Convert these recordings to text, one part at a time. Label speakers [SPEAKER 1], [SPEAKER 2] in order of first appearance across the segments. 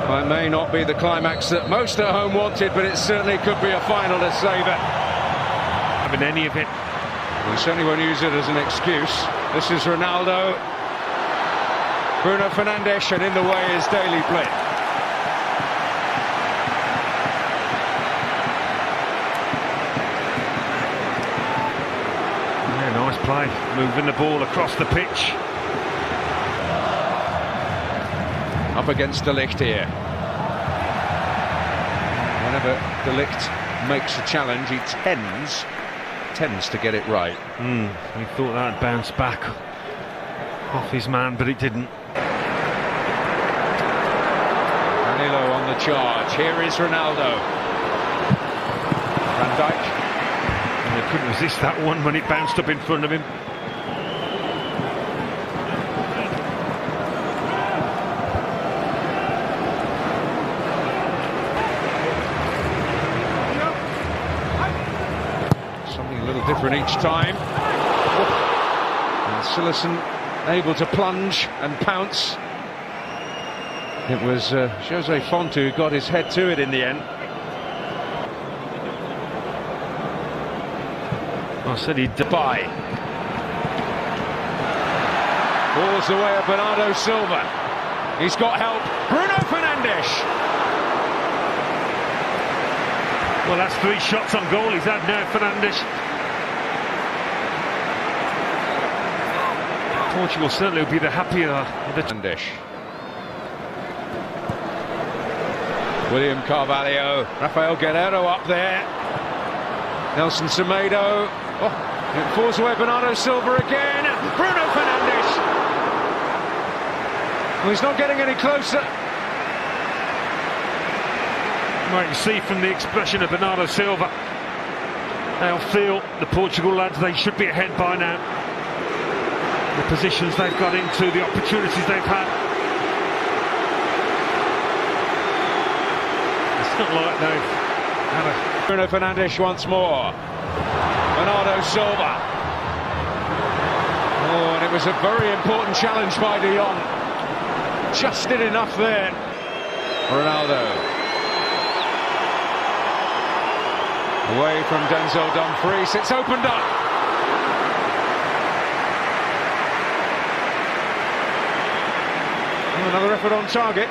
[SPEAKER 1] Well, it may not be the climax that most at home wanted, but it certainly could be a final to savour.
[SPEAKER 2] Having any of it.
[SPEAKER 1] We certainly won't use it as an excuse. This is Ronaldo. Bruno Fernandes, and in the way is Daily Blind.
[SPEAKER 2] Yeah, nice play, moving the ball across the pitch.
[SPEAKER 1] Up against De Ligt here. Whenever De Ligt makes a challenge, he tends to get it right.
[SPEAKER 2] He thought that'd bounce back off his man, but it didn't.
[SPEAKER 1] Danilo on the charge. Here is Ronaldo. Van Dijk.
[SPEAKER 2] And he couldn't resist that one when it bounced up in front of him.
[SPEAKER 1] Something a little different each time. And Cillessen able to plunge and pounce. It was Jose Fonte who got his head to it in the end.
[SPEAKER 2] I said he'd
[SPEAKER 1] By. Balls away at Bernardo Silva. He's got help. Bruno Fernandes.
[SPEAKER 2] Well, that's 3 shots on goal he's had now, Fernandes. Portugal certainly will be the happier of the
[SPEAKER 1] Fernandes. William Carvalho, Rafael Guerreiro up there. Nelson Semedo. Oh, it falls away. Bernardo Silva again. Bruno Fernandes. Well, he's not getting any closer.
[SPEAKER 2] Right, you see from the expression of Bernardo Silva, they'll feel, the Portugal lads, they should be ahead by now. The positions they've got into, the opportunities they've had. It's not like they've had a...
[SPEAKER 1] Bruno Fernandes once more. Bernardo Silva. Oh, and it was a very important challenge by De Jong. Just did enough there. Ronaldo. Away from Denzel Dumfries. It's opened up. Another effort on target.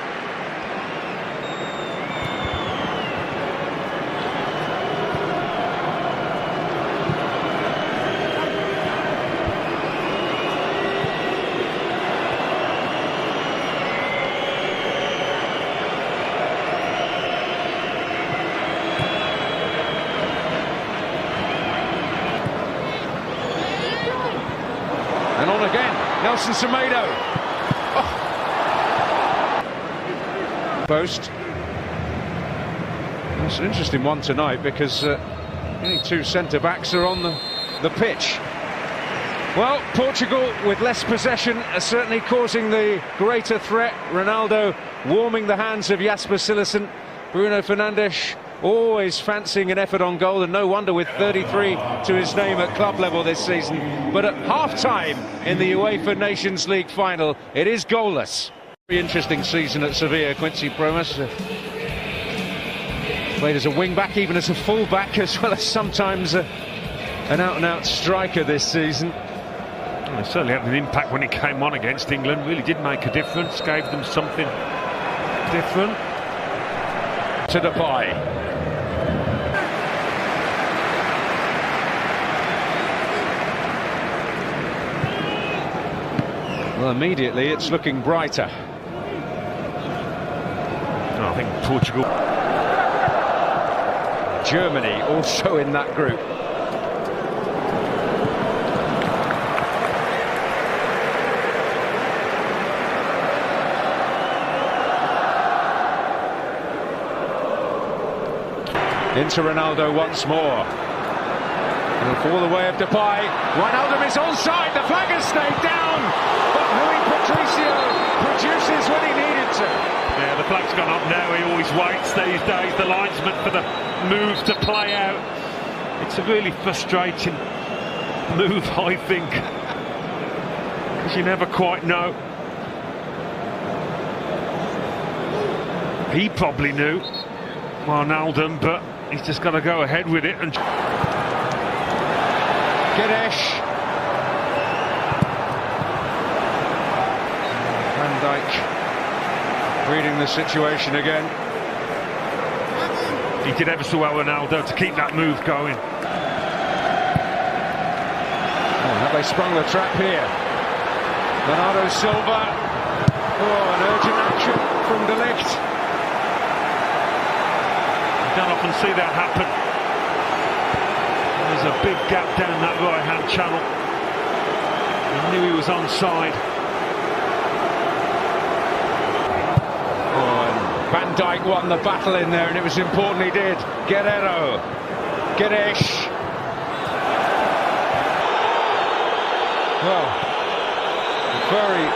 [SPEAKER 1] And on again, Nelson Semedo. Oh. Post. It's an interesting one tonight because only 2 centre-backs are on the pitch. Well, Portugal with less possession are certainly causing the greater threat. Ronaldo warming the hands of Jasper Cillessen. Bruno Fernandes always fancying an effort on goal, and no wonder with 33 to his name at club level this season. But at half-time in the UEFA Nations League final, it is goalless. Very interesting season at Sevilla, Quincy Promes. Played as a wing-back, even as a full-back, as well as sometimes an out-and-out striker this season.
[SPEAKER 2] Well, it certainly had an impact when he came on against England. Really did make a difference, gave them something different.
[SPEAKER 1] To Depay. Well, immediately it's looking brighter.
[SPEAKER 2] I think Portugal.
[SPEAKER 1] Germany also in that group. Into Ronaldo once more. He'll fall the way of Depay. Ronaldo is onside. The flag has stayed down. But Rui Patricio produces when he needed to.
[SPEAKER 2] Yeah, the flag's gone up now. He always waits these days, the linesman, for the move to play out. It's a really frustrating move, I think, because you never quite know. He probably knew, Ronaldo, but he's just got to go ahead with it. And
[SPEAKER 1] Ganesh. Van Dijk reading the situation again.
[SPEAKER 2] He did ever so well, Ronaldo, to keep that move going.
[SPEAKER 1] Oh, have they sprung the trap here? Bernardo Silva. Oh, an urgent action from De Ligt.
[SPEAKER 2] You don't often see that happen. There's a big gap down that right-hand channel. He knew he was onside.
[SPEAKER 1] Oh, and Van Dijk won the battle in there, and it was important he did. Guerrero. Ganesh. Well, very,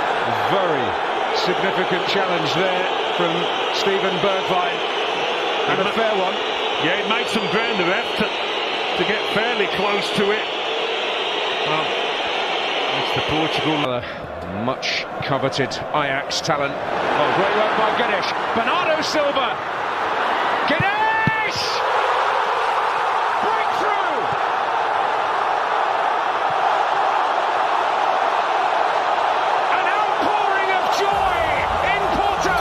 [SPEAKER 1] very significant challenge there from Steven Bergwijn, and a fair one.
[SPEAKER 2] Yeah, it made some ground, the ref, to get fairly close to it. Well, it's the Portugal.
[SPEAKER 1] Much coveted Ajax talent. Oh, great work by Ganesh. Bernardo Silva. Ganesh! Breakthrough! An outpouring of joy in Porto!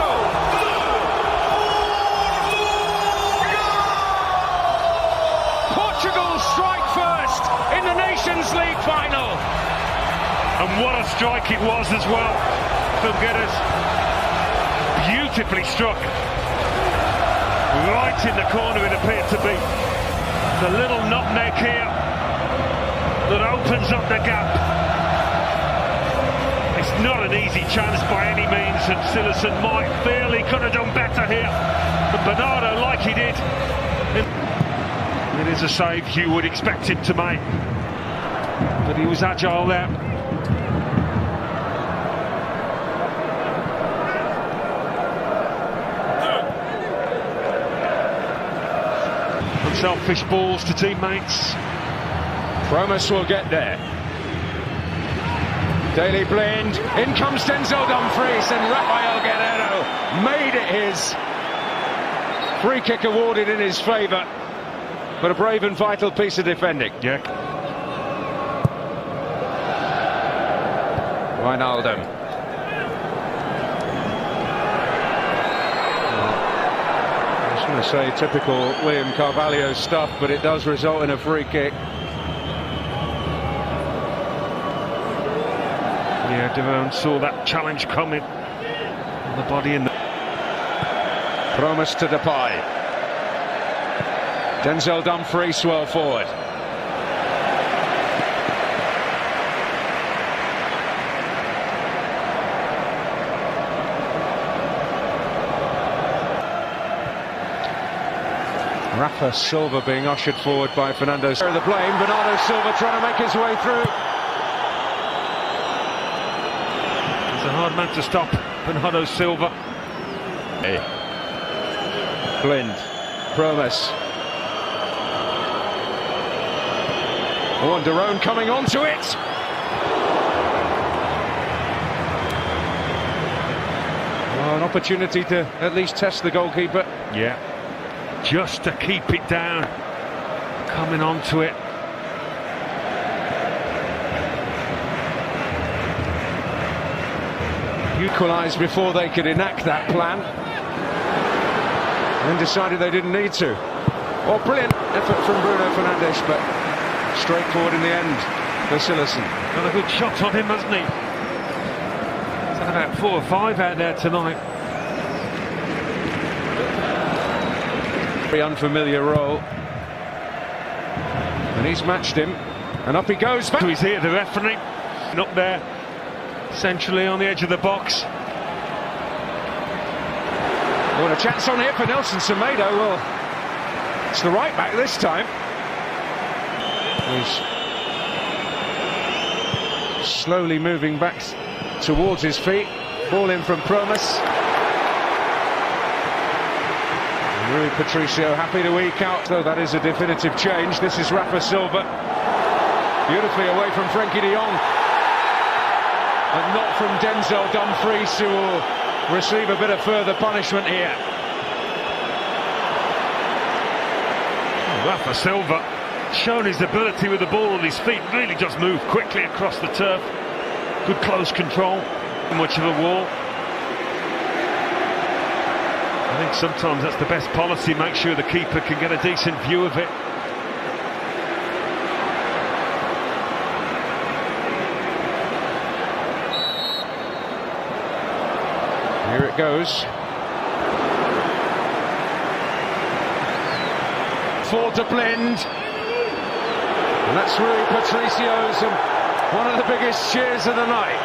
[SPEAKER 1] Portugal strike first in the Nations League final.
[SPEAKER 2] And what a strike it was as well from Guedes. Beautifully struck. Right in the corner it appeared to be. The little nutmeg here that opens up the gap. It's not an easy chance by any means, and Cillessen might feel he could have done better here. But Bernardo, like he did, it is a save you would expect him to make. But he was agile there. Selfish balls to teammates.
[SPEAKER 1] Promise will get there. Daily Blind. In comes Denzel Dumfries, and Rafael Guerrero made it his. Free kick awarded in his favour, but a brave and vital piece of defending.
[SPEAKER 2] Yeah.
[SPEAKER 1] Ronaldo. I was going to say typical William Carvalho stuff, but it does result in a free kick.
[SPEAKER 2] Yeah, Devon saw that challenge coming. The body in the...
[SPEAKER 1] Promise to Depay. Denzel Dumfries well forward. Rafa Silva being ushered forward by Fernando. The blame, Bernardo Silva trying to make his way through.
[SPEAKER 2] It's a hard man to stop, Bernardo Silva.
[SPEAKER 1] Hey. Blind, Promise. Oh, and Dono coming onto it. Oh, an opportunity to at least test the goalkeeper.
[SPEAKER 2] Yeah. Just to keep it down, coming onto it.
[SPEAKER 1] Equalised before they could enact that plan, and decided they didn't need to. Oh, brilliant effort from Bruno Fernandes, but straightforward in the end for Cillessen.
[SPEAKER 2] Got a good shot on him, hasn't he? He's had about 4 or 5 out there tonight.
[SPEAKER 1] Very unfamiliar role, and he's matched him, and up he goes.
[SPEAKER 2] So he's here, the referee, and up there, centrally on the edge of the box.
[SPEAKER 1] What a chance on here for Nelson Semedo. Well, it's the right back this time. He's slowly moving back towards his feet. Ball in from Promise. Rui Patricio happy to eke out, though that is a definitive change. This is Rafa Silva. Beautifully away from Frenkie de Jong. And not from Denzel Dumfries, who will receive a bit of further punishment here.
[SPEAKER 2] Rafa Silva shown his ability with the ball on his feet, really just moved quickly across the turf. Good close control, much of a wall. I think sometimes that's the best policy, make sure the keeper can get a decent view of it.
[SPEAKER 1] Here it goes. For De Blind. And that's Rui Patricio's and one of the biggest cheers of the night.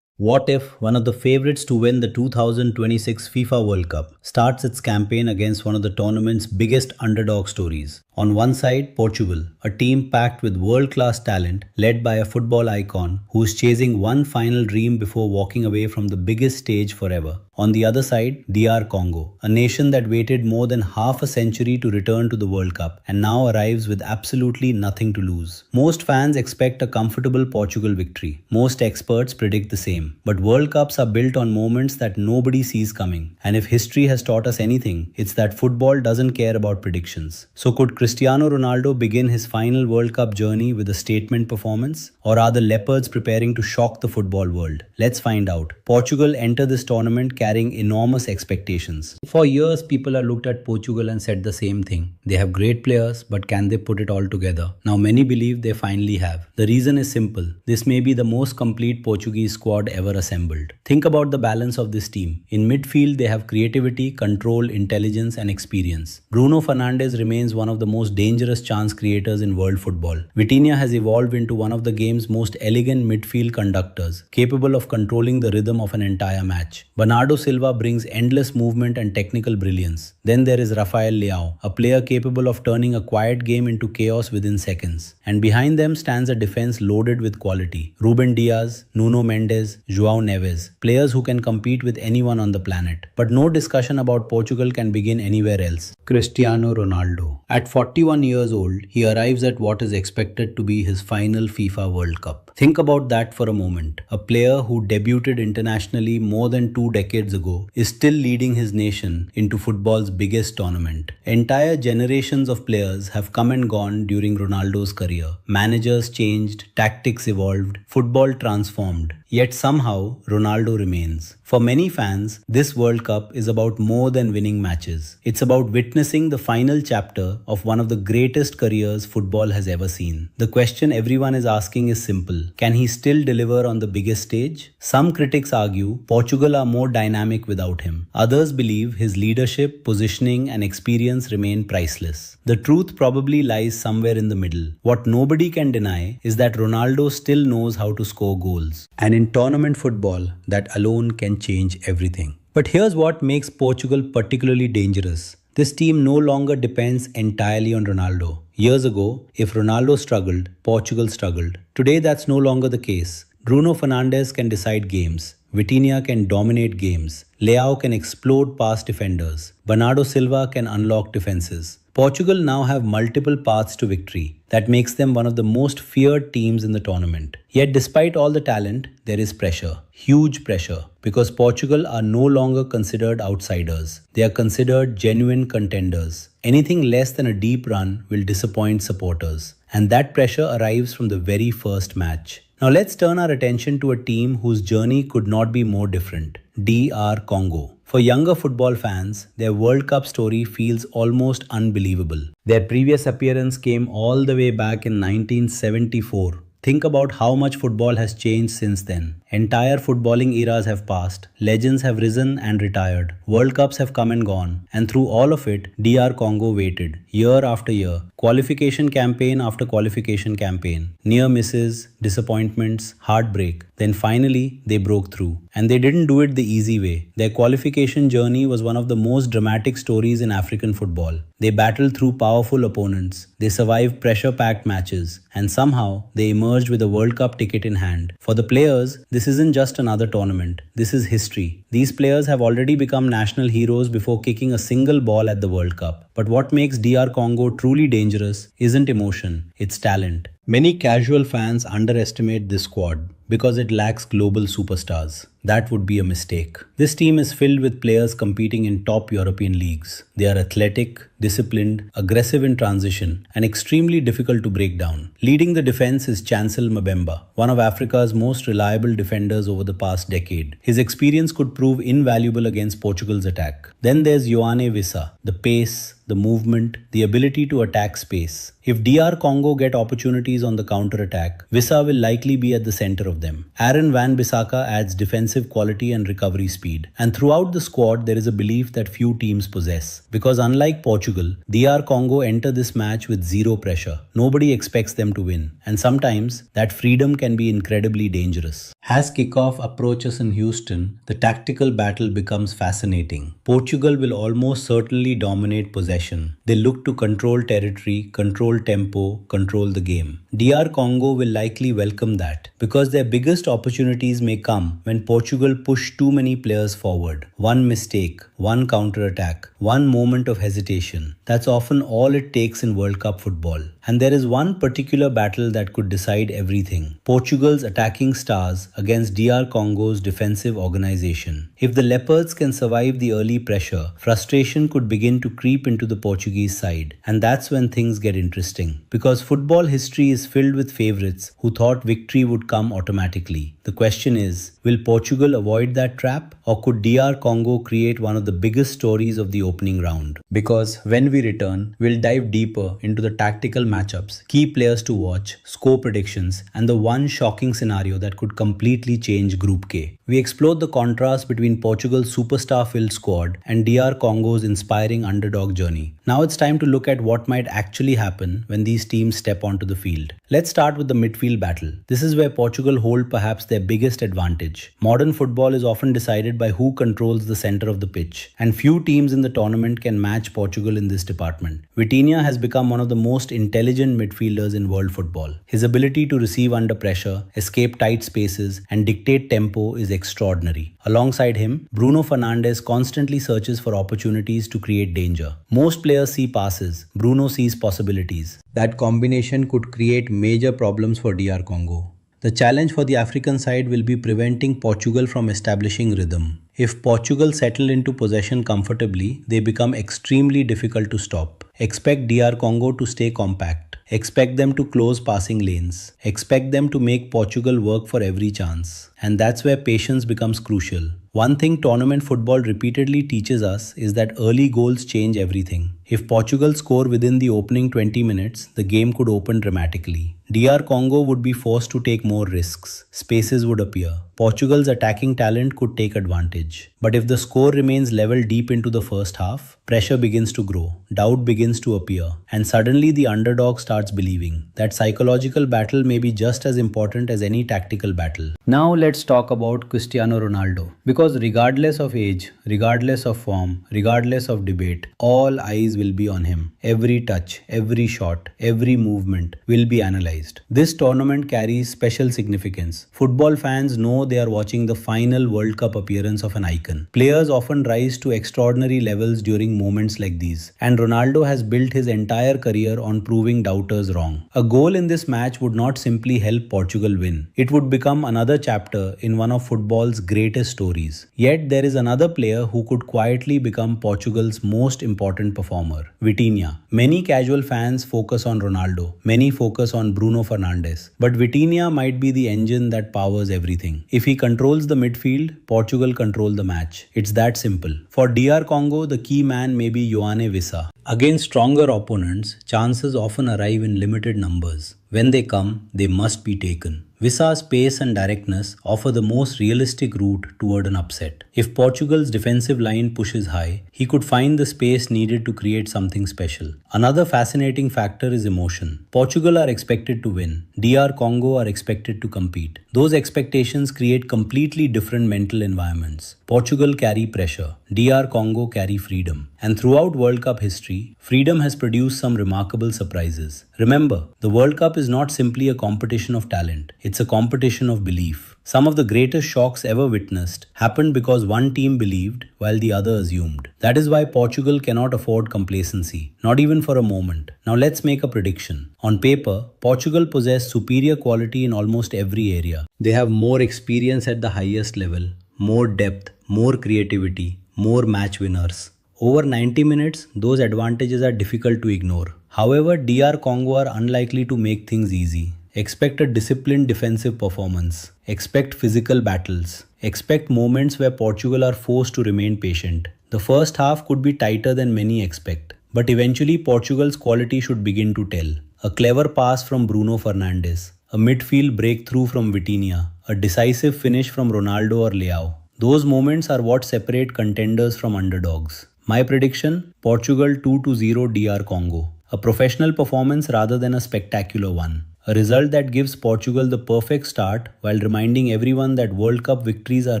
[SPEAKER 3] What if one of the favourites to win the 2026 FIFA World Cup starts its campaign against one of the tournament's biggest underdog stories? On one side, Portugal, a team packed with world-class talent led by a football icon who's chasing one final dream before walking away from the biggest stage forever. On the other side, DR Congo, a nation that waited more than half a century to return to the World Cup and now arrives with absolutely nothing to lose. Most fans expect a comfortable Portugal victory. Most experts predict the same. But World Cups are built on moments that nobody sees coming. And if history has taught us anything, it's that football doesn't care about predictions. So could Cristiano Ronaldo begin his final World Cup journey with a statement performance? Or are the Leopards preparing to shock the football world? Let's find out. Portugal enter this tournament carrying enormous expectations. For years, people have looked at Portugal and said the same thing. They have great players, but can they put it all together? Now many believe they finally have. The reason is simple. This may be the most complete Portuguese squad ever assembled. Think about the balance of this team. In midfield, they have creativity, control, intelligence, and experience. Bruno Fernandes remains one of the most dangerous chance creators in world football. Vitinha has evolved into one of the game's most elegant midfield conductors, capable of controlling the rhythm of an entire match. Bernardo Silva brings endless movement and technical brilliance. Then there is Rafael Leao, a player capable of turning a quiet game into chaos within seconds. And behind them stands a defense loaded with quality. Ruben Dias, Nuno Mendes, João Neves, players who can compete with anyone on the planet. But no discussion about Portugal can begin anywhere else. Cristiano Ronaldo. At 41 years old, he arrives at what is expected to be his final FIFA World Cup. Think about that for a moment. A player who debuted internationally more than 2 decades ago is still leading his nation into football's biggest tournament. Entire generations of players have come and gone during Ronaldo's career. Managers changed, tactics evolved, football transformed. Yet somehow, Ronaldo remains. For many fans, this World Cup is about more than winning matches. It's about witnessing the final chapter of one of the greatest careers football has ever seen. The question everyone is asking is simple. Can he still deliver on the biggest stage? Some critics argue Portugal are more dynamic without him. Others believe his leadership, positioning, and experience remain priceless. The truth probably lies somewhere in the middle. What nobody can deny is that Ronaldo still knows how to score goals. And in tournament football, that alone can change everything. But here's what makes Portugal particularly dangerous. This team no longer depends entirely on Ronaldo. Years ago, if Ronaldo struggled, Portugal struggled. Today, that's no longer the case. Bruno Fernandes can decide games. Vitinha can dominate games. Leao can explode past defenders. Bernardo Silva can unlock defenses. Portugal now have multiple paths to victory. That makes them one of the most feared teams in the tournament. Yet despite all the talent, there is pressure. Huge pressure. Because Portugal are no longer considered outsiders. They are considered genuine contenders. Anything less than a deep run will disappoint supporters. And that pressure arrives from the very first match. Now let's turn our attention to a team whose journey could not be more different. DR Congo. For younger football fans, their World Cup story feels almost unbelievable. Their previous appearance came all the way back in 1974. Think about how much football has changed since then. Entire footballing eras have passed, legends have risen and retired, World Cups have come and gone, and through all of it, DR Congo waited, year after year, qualification campaign after qualification campaign, near misses, disappointments, heartbreak. Then finally, they broke through. And they didn't do it the easy way. Their qualification journey was one of the most dramatic stories in African football. They battled through powerful opponents, they survived pressure-packed matches, and somehow they emerged with a World Cup ticket in hand. For the players, this isn't just another tournament. This is history. These players have already become national heroes before kicking a single ball at the World Cup. But what makes DR Congo truly dangerous isn't emotion, it's talent. Many casual fans underestimate this squad because it lacks global superstars. That would be a mistake. This team is filled with players competing in top European leagues. They are athletic, disciplined, aggressive in transition, and extremely difficult to break down. Leading the defense is Chancel Mbemba, one of Africa's most reliable defenders over the past decade. His experience could prove invaluable against Portugal's attack. Then there's Yoane Wissa, the pace, the movement, the ability to attack space. If DR Congo get opportunities on the counter-attack, Wissa will likely be at the center of them. Aaron Van Bissaka adds defensive quality and recovery speed. And throughout the squad, there is a belief that few teams possess. Because unlike Portugal, DR Congo enter this match with zero pressure. Nobody expects them to win. And sometimes, that freedom can be incredibly dangerous. As kickoff approaches in Houston, the tactical battle becomes fascinating. Portugal will almost certainly dominate possession. They look to control territory, control tempo, control the game. DR Congo will likely welcome that because their biggest opportunities may come when Portugal push too many players forward. One mistake, one counter-attack, one moment of hesitation. That's often all it takes in World Cup football. And there is one particular battle that could decide everything. Portugal's attacking stars against DR Congo's defensive organization. If the Leopards can survive the early pressure, frustration could begin to creep into the Portuguese side. And that's when things get interesting. Because football history is filled with favorites who thought victory would come automatically. The question is, will Portugal avoid that trap? Or could DR Congo create one of the biggest stories of the opening round? Because when we return, we'll dive deeper into the tactical matchups, key players to watch, score predictions, and the one shocking scenario that could completely change Group K. We explored the contrast between Portugal's superstar-filled squad and DR Congo's inspiring underdog journey. Now it's time to look at what might actually happen when these teams step onto the field. Let's start with the midfield battle. This is where Portugal hold perhaps their biggest advantage. Modern football is often decided by who controls the center of the pitch, and few teams in the tournament can match Portugal in this department. Vitinha has become one of the most intelligent midfielders in world football. His ability to receive under pressure, escape tight spaces, and dictate tempo is extraordinary. Alongside him, Bruno Fernandes constantly searches for opportunities to create danger. Most players see passes, Bruno sees possibilities. That combination could create major problems for DR Congo. The challenge for the African side will be preventing Portugal from establishing rhythm. If Portugal settle into possession comfortably, they become extremely difficult to stop. Expect DR Congo to stay compact. Expect them to close passing lanes. Expect them to make Portugal work for every chance. And that's where patience becomes crucial. One thing tournament football repeatedly teaches us is that early goals change everything. If Portugal score within the opening 20 minutes, the game could open dramatically. DR Congo would be forced to take more risks. Spaces would appear. Portugal's attacking talent could take advantage. But if the score remains level deep into the first half, pressure begins to grow, doubt begins to appear, and suddenly the underdog starts believing. That psychological battle may be just as important as any tactical battle. Now let's talk about Cristiano Ronaldo. Because regardless of age, regardless of form, regardless of debate, all eyes will be on him. Every touch, every shot, every movement will be analyzed. This tournament carries special significance. Football fans know they are watching the final World Cup appearance of an icon. Players often rise to extraordinary levels during moments like these, and Ronaldo has built his entire career on proving doubters wrong. A goal in this match would not simply help Portugal win. It would become another chapter in one of football's greatest stories. Yet there is another player who could quietly become Portugal's most important performer, Vitinha. Many casual fans focus on Ronaldo. Many focus on Bruno Fernandes. But Vitinha might be the engine that powers everything. If he controls the midfield, Portugal control the match. It's that simple. For DR Congo, the key man may be Yoane Wissa. Against stronger opponents, chances often arrive in limited numbers. When they come, they must be taken. Vissa's pace and directness offer the most realistic route toward an upset. If Portugal's defensive line pushes high, he could find the space needed to create something special. Another fascinating factor is emotion. Portugal are expected to win. DR Congo are expected to compete. Those expectations create completely different mental environments. Portugal carry pressure. DR Congo carry freedom. And throughout World Cup history, freedom has produced some remarkable surprises. Remember, the World Cup is not simply a competition of talent. It's a competition of belief. Some of the greatest shocks ever witnessed happened because one team believed while the other assumed. That is why Portugal cannot afford complacency, not even for a moment. Now let's make a prediction. On paper, Portugal possess superior quality in almost every area. They have more experience at the highest level, more depth, more creativity, more match winners. Over 90 minutes, those advantages are difficult to ignore. However, DR Congo are unlikely to make things easy. Expect a disciplined defensive performance. Expect physical battles. Expect moments where Portugal are forced to remain patient. The first half could be tighter than many expect, but eventually Portugal's quality should begin to tell. A clever pass from Bruno Fernandes, a midfield breakthrough from Vitinha, a decisive finish from Ronaldo or Leao. Those moments are what separate contenders from underdogs. My prediction, Portugal 2-0 DR Congo. A professional performance rather than a spectacular one. A result that gives Portugal the perfect start while reminding everyone that World Cup victories are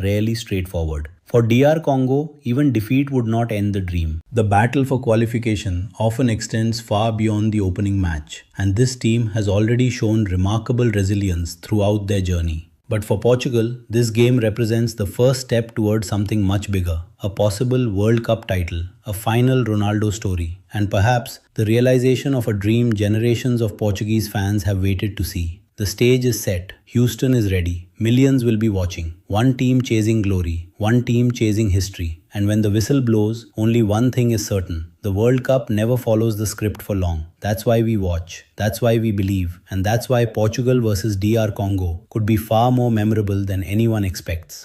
[SPEAKER 3] rarely straightforward. For DR Congo, even defeat would not end the dream. The battle for qualification often extends far beyond the opening match, and this team has already shown remarkable resilience throughout their journey. But for Portugal, this game represents the first step towards something much bigger, a possible World Cup title, a final Ronaldo story, and perhaps the realization of a dream generations of Portuguese fans have waited to see. The stage is set, Houston is ready, millions will be watching, one team chasing glory, one team chasing history, and when the whistle blows, only one thing is certain. The World Cup never follows the script for long. That's why we watch, that's why we believe, and that's why Portugal versus DR Congo could be far more memorable than anyone expects.